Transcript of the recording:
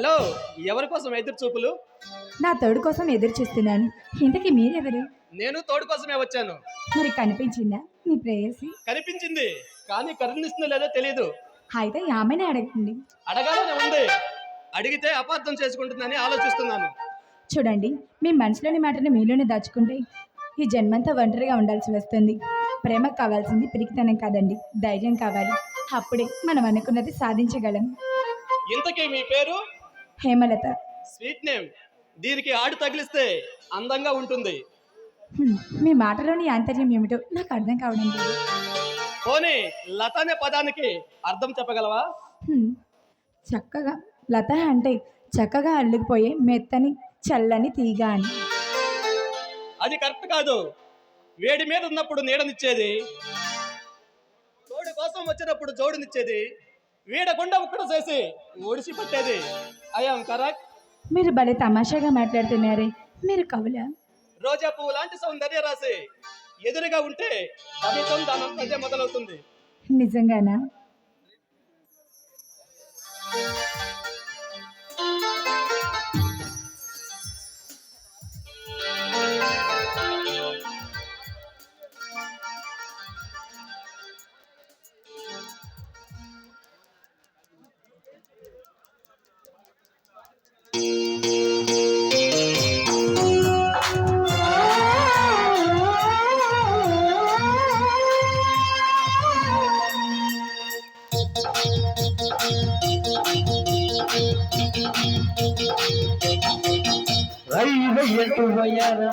Hello, ఎవరి కోసం ఎదురు చూపులు? నా తోడు కోసం ఎదురు చూస్తున్నాను. ఇంతకీ మీరెవరు? నేను తోడు కోసమే వచ్చాను. మరి కనిపించిందా నీ ప్రేయసి? కనిపించింది, కానీ కరుణిస్తుందో లేదో తెలియదు. అయితే ఆమెనే అడగండి. అడగాలనే ఉంది, అడిగితే అపార్థం చేసుకుంటుందని ఆలోచిస్తున్నాను. చూడండి, మీ మనసులోని మాటను మీలోనే దాచుకుంటే ఈ జన్మంతా ఒంటరిగా ఉండాల్సి వస్తుంది. ప్రేమకు కావాల్సింది పిరికితనం కాదండి, ధైర్యం కావాలి. అప్పుడే మనం అనుకున్నది సాధించగలం. ఇంతకీ మీ పేరు? హేమలత. Sweet name. దీనికి ఆడు తగిలిస్తే అందంగా ఉంటుంది. మీ మాటలోని ఆంతర్యం ఏమిటో నాకు అర్థం కావడం లేదు. పోనీ లత అనే పదానికి అర్థం చెప్పగలవా? చక్కగా, లత అంటే చక్కగా అల్లుకుపోయే మెత్తని చల్లని తీగ అని. అది కరెక్ట్ కాదు. వేడి మీద ఉన్నప్పుడు నీడనిచ్చేది, తోడు కోసం వచ్చినప్పుడు జోడునిచ్చేది, వీడకుండా ఉక్కడ చేసి ఓడిసి పట్టేది. I'm correct? మీరు భలే తమాషాగా మాట్లాడుతున్నారే. మీరు కవులా? రోజా పువ్వు లాంటి సౌందర్య రాసి ఎదురుగా ఉంటే కవితం దానంతదే మొదలవుతుంది. నిజంగానా? రై వెయ్యంటూ వయ్యారా